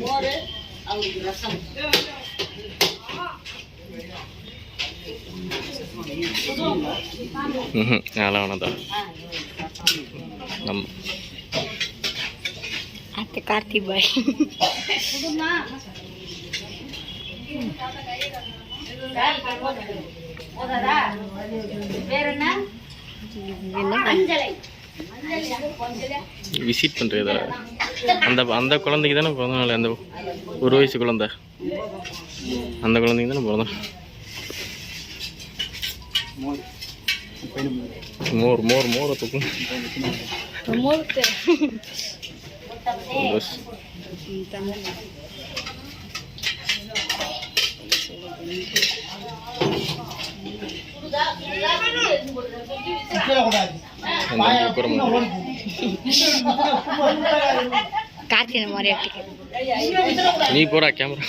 மோர் அவங்களுக்கு ரசம். அதெல்லாம் வேணாம். நம்ம அத்தை கார்த்தி பாய் விசிட் பண்ணுறதா அந்த அந்த குழந்தைக்கு தானே பிறந்த நாள். அந்த 1 வயசு குழந்தை, அந்த குழந்தைக்கு தானே பிறந்த. மோர் மோர் மோரை தூக்கும். கார்த்தி மாதிரி நீ போடா கேமரா.